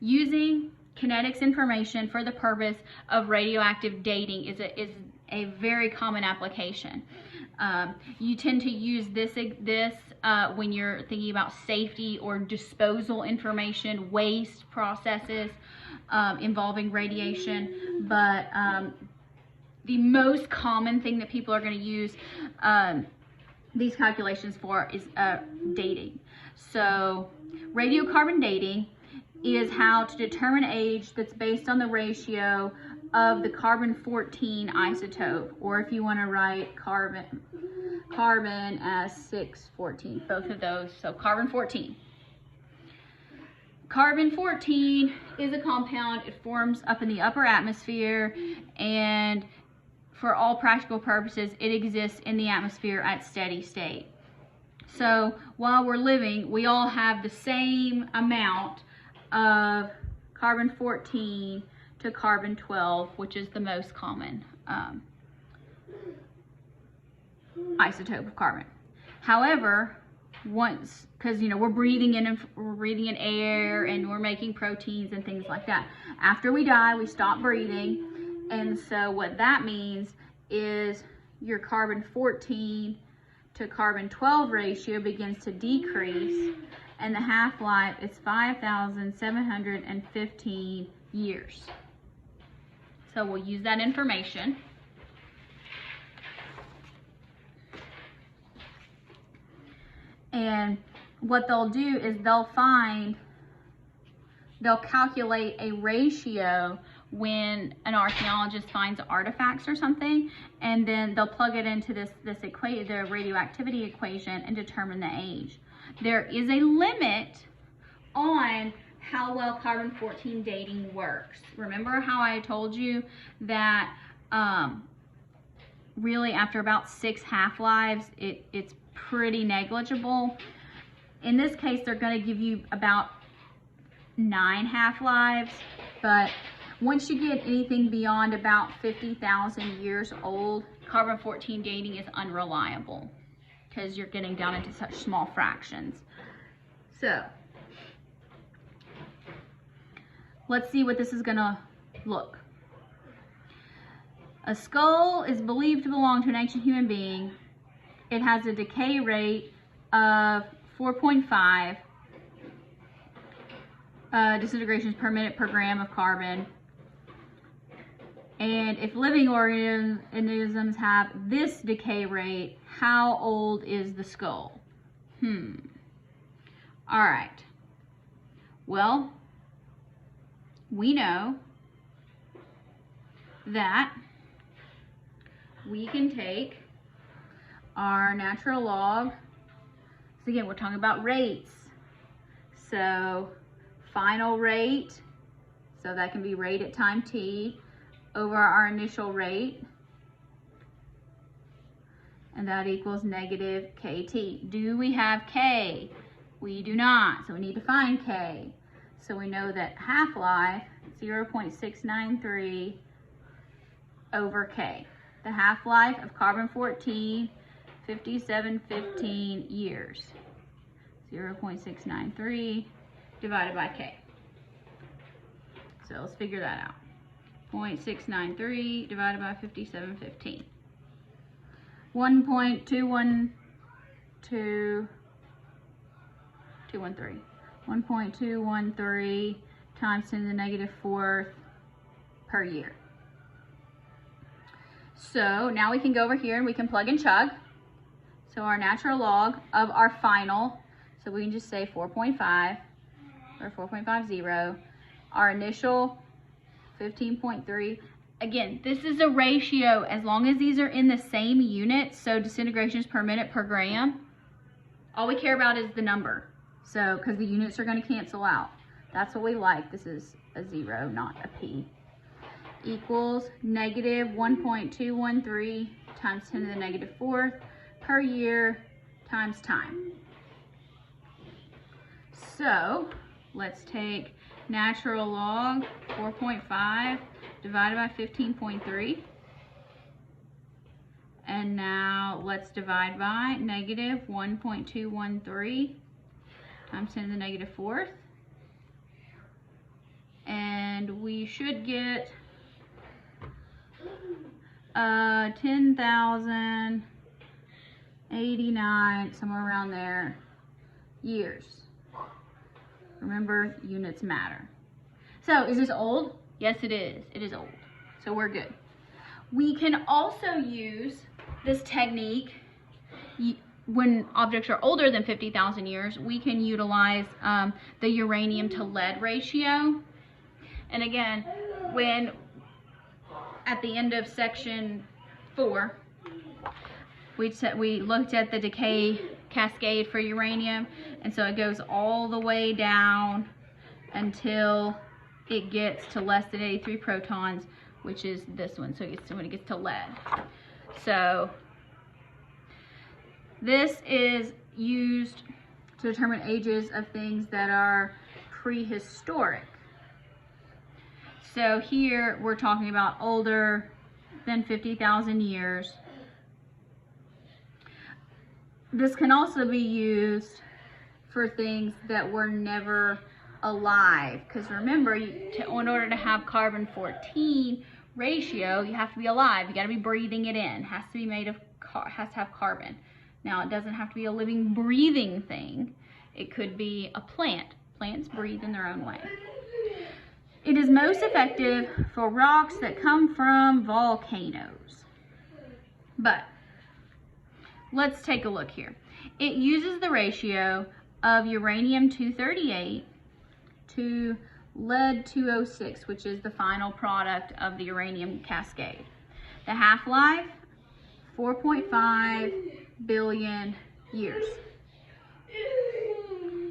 Using kinetics information for the purpose of radioactive dating is a very common application. You tend to use this when you're thinking about safety or disposal information, waste processes involving radiation, but the most common thing that people are going to use these calculations for is dating. So radiocarbon dating is how to determine age that's based on the ratio of the carbon-14 isotope, or if you want to write carbon as 614, both of those. So carbon-14. Carbon-14 is a compound. It forms up in the upper atmosphere, and for all practical purposes, it exists in the atmosphere at steady state. So while we're living, we all have the same amount of carbon-14 to carbon-12, which is the most common isotope of carbon. However, because we're breathing in air and we're making proteins and things like that. After we die, we stop breathing, and so what that means is your carbon-14 to carbon-12 ratio begins to decrease, and the half-life is 5,715 years. So we'll use that information. And what they'll do is they'll calculate a ratio when an archaeologist finds artifacts or something, and then they'll plug it into the radioactivity equation and determine the age. There is a limit on how well carbon-14 dating works. Remember how I told you that really after about 6 half-lives, it's pretty negligible. In this case, they're going to give you about 9 half-lives, but once you get anything beyond about 50,000 years old, carbon-14 dating is unreliable because you're getting down into such small fractions. So let's see what this is going to look. A skull is believed to belong to an ancient human being. It has a decay rate of 4.5 disintegrations per minute per gram of carbon. And if living organisms have this decay rate, how old is the skull? All right. Well, we know that we can take our natural log. So again, we're talking about rates. So final rate, so that can be rate at time t, over our initial rate, and that equals negative kt. Do we have k? We do not, so we need to find k. So we know that half-life, 0.693 over k. The half-life of carbon-14, 5715 years. 0.693 divided by k. So let's figure that out. 0.693 divided by 5715. 1.213 times 10 to the negative 4th per year. So now we can go over here and we can plug and chug. So our natural log of our final, so we can just say 4.5 or 4.50. Our initial 15.3. Again, this is a ratio as long as these are in the same unit, so disintegrations per minute per gram. All we care about is the number. So, because the units are going to cancel out. That's what we like. This is a 0, not a p. Equals negative 1.213 times 10 to the negative 4th per year times time. So, let's take natural log 4.5 divided by 15.3. And now let's divide by negative 1.213 times 10 to the negative 4th. you should get 10,089, somewhere around there, years. Remember, units matter. So, is this old? Yes, it is. It is old. So, we're good. We can also use this technique when objects are older than 50,000 years. We can utilize the uranium to lead ratio. And again, when at the end of section 4, we looked at the decay cascade for uranium, and so it goes all the way down until it gets to less than 83 protons, which is this one. So when it gets to lead. So this is used to determine ages of things that are prehistoric. So here we're talking about older than 50,000 years. This can also be used for things that were never alive, because remember, in order to have carbon-14 ratio, you have to be alive. You got to be breathing it in. It has to be made of, has to have carbon. Now, it doesn't have to be a living, breathing thing. It could be a plant. Plants breathe in their own way. It is most effective for rocks that come from volcanoes. But let's take a look here. It uses the ratio of uranium-238 to lead-206, which is the final product of the uranium cascade. The half-life, 4.5 billion years.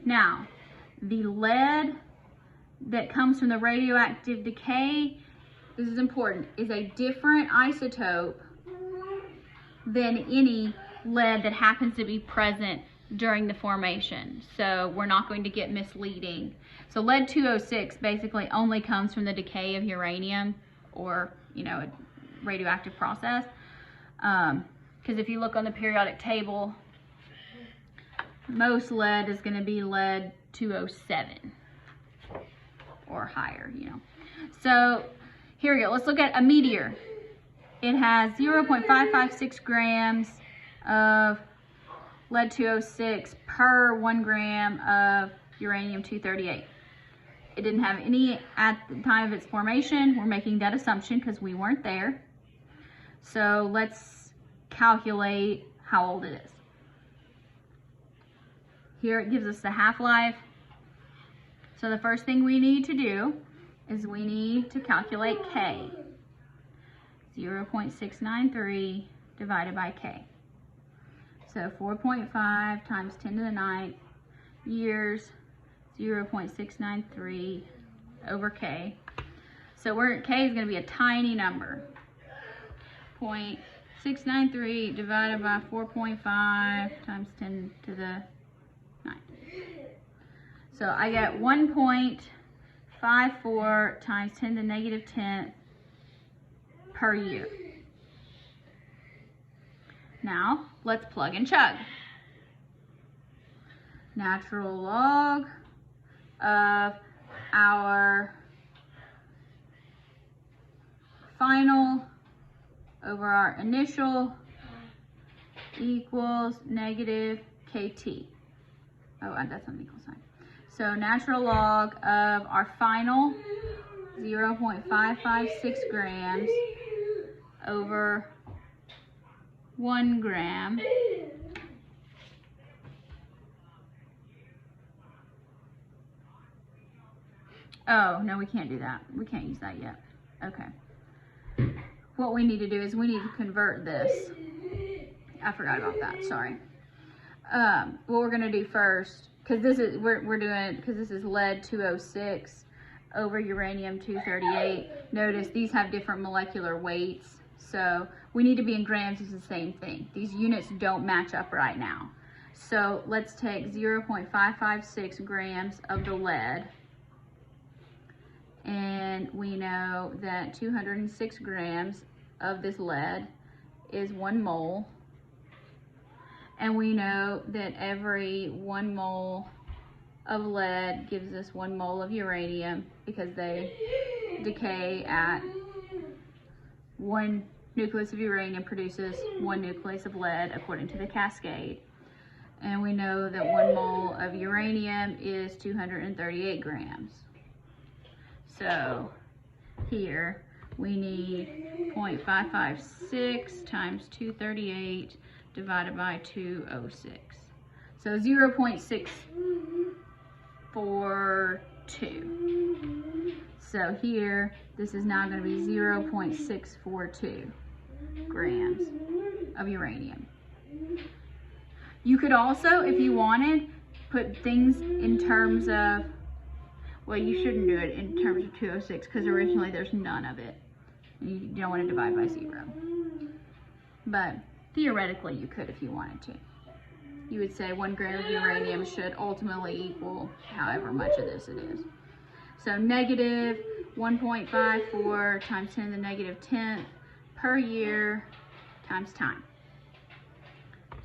Now, the lead that comes from the radioactive decay, this is important, is a different isotope than any lead that happens to be present during the formation. So we're not going to get misleading. So lead-206 basically only comes from the decay of uranium, or, you know, a radioactive process. Because if you look on the periodic table, most lead is going to be lead-207 or higher, you know. So here we go. Let's look at a meteor. It has 0.556 grams of lead-206 per 1 gram of uranium-238. It didn't have any at the time of its formation. We're making that assumption because we weren't there. So let's calculate how old it is. Here it gives us the half-life. So the first thing we need to do is we need to calculate K. 0.693 divided by K. So 4.5 times 10 to the 9th years, 0.693 over K. So K is going to be a tiny number. 0.693 divided by 4.5 times 10 to the 9th. So I get 1.54 times 10 to the negative 10th per year. Now, let's plug and chug. Natural log of our final over our initial equals negative KT. Oh, that's an equal sign. So natural log of our final 0.556 grams over 1 gram oh, no, we can't do that. We can't use that yet. Okay. What we need to do is we need to convert this. I forgot about that, sorry. What we're gonna do first, because this is, we're doing, because this is lead-206 over uranium-238. Notice these have different molecular weights. So we need to be in grams. It's the same thing. These units don't match up right now. So let's take 0.556 grams of the lead. And we know that 206 grams of this lead is 1 mole. And we know that every 1 mole of lead gives us 1 mole of uranium, because they decay at 1 nucleus of uranium produces 1 nucleus of lead according to the cascade. And we know that 1 mole of uranium is 238 grams. So here we need 0.556 times 238 divided by 206. So 0.642. So here, this is now going to be 0.642 grams of uranium. You could also, if you wanted, put things in terms of, well, you shouldn't do it in terms of 206 because originally there's none of it. You don't want to divide by 0. But theoretically you could if you wanted to. You would say 1 gram of uranium should ultimately equal however much of this it is. So negative 1.54 times 10 to the negative 10th per year times time.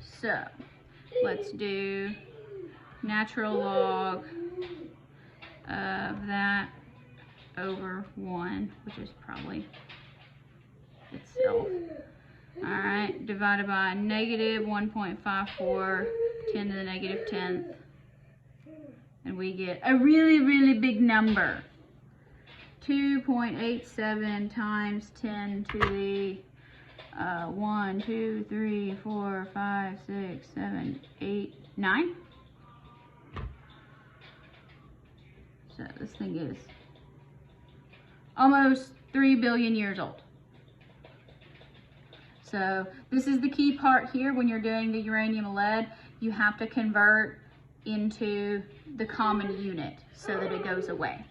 So let's do natural log of that over 1, which is probably itself. Alright, divided by negative 1.54, 10 to the negative 10th. And we get a really, really big number. 2.87 times 10 to the 1, 2, 3, 4, 5, 6, 7, 8, 9. So this thing is almost 3 billion years old. So this is the key part here when you're doing the uranium lead. You have to convert into the common unit so that it goes away.